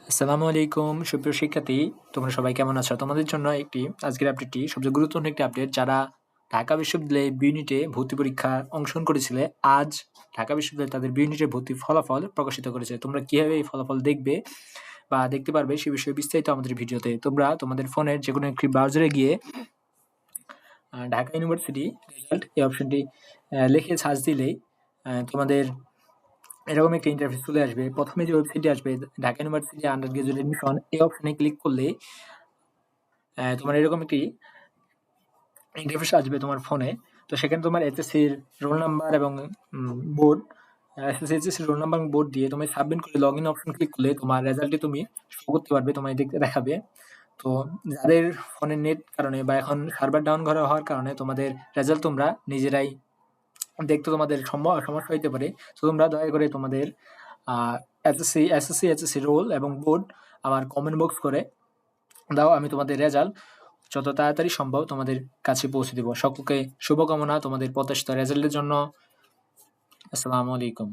আসসালামু আলাইকুম সুপ্রিয় শিক্ষার্থী, তোমরা সবাই কেমন আছো? তোমাদের জন্য আজকের আপডেটটি সবচেয়ে গুরুত্বপূর্ণ একটি আপডেট। যারা ঢাকা বিশ্ববিদ্যালয়ে বি ইউনিটে ভর্তি পরীক্ষায় অংশগ্রহণ করেছিলে, আজ ঢাকা বিশ্ববিদ্যালয় তাদের বি ইউনিটের ভর্তির ফলাফল প্রকাশিত করেছে। তোমরা কিভাবে এই ফলাফল দেখবে বা দেখতে পারবে সে বিষয়ে বিস্তারিত আমাদের ভিডিওতে। তোমরা তোমাদের ফোনের যেকোনো একটি ব্রাউজারে গিয়ে ঢাকা ইউনিভার্সিটি রেজাল্ট এই অপশনটি লিখে সার্চ দিলেই তোমাদের এরকম একটা ইন্টারফেস চলে আসবে। প্রথমে যে ওয়েবসাইটটি আসবে Dhaka university under graduate admission, এই অপশনে ক্লিক করলে তোমার এরকম একটি ইন্টারফেস আসবে তোমার ফোনে। তো সেখানে তোমার এইচএসসির রোল নাম্বার এবং বোর্ড এইচএসসি রোল নাম্বার এবং বোর্ড দিয়ে তুমি সাবমিট করে লগইন অপশন ক্লিক করলে তোমার রেজাল্টটি তুমি শো করতে পারবে, তোমায় দেখতে দেখাবে। তো যাদের ফোনের নেট কারণে বা এখন সার্ভার ডাউন করা হওয়ার কারণে তোমাদের রেজাল্ট তোমরা নিজেরাই দেখতে তোমাদের সমস্যা হইতে পারে। তো তোমরা দয়া করে তোমাদের এসএসসি রোল এবং বোর্ড আমার কমেন্ট বক্স করে দাও। আমি তোমাদের রেজাল্ট যত তাড়াতাড়ি সম্ভব তোমাদের কাছে পৌঁছে দেব। সকলকে শুভকামনা তোমাদের প্রত্যাশিত রেজাল্টের জন্য। আসসালামু আলাইকুম।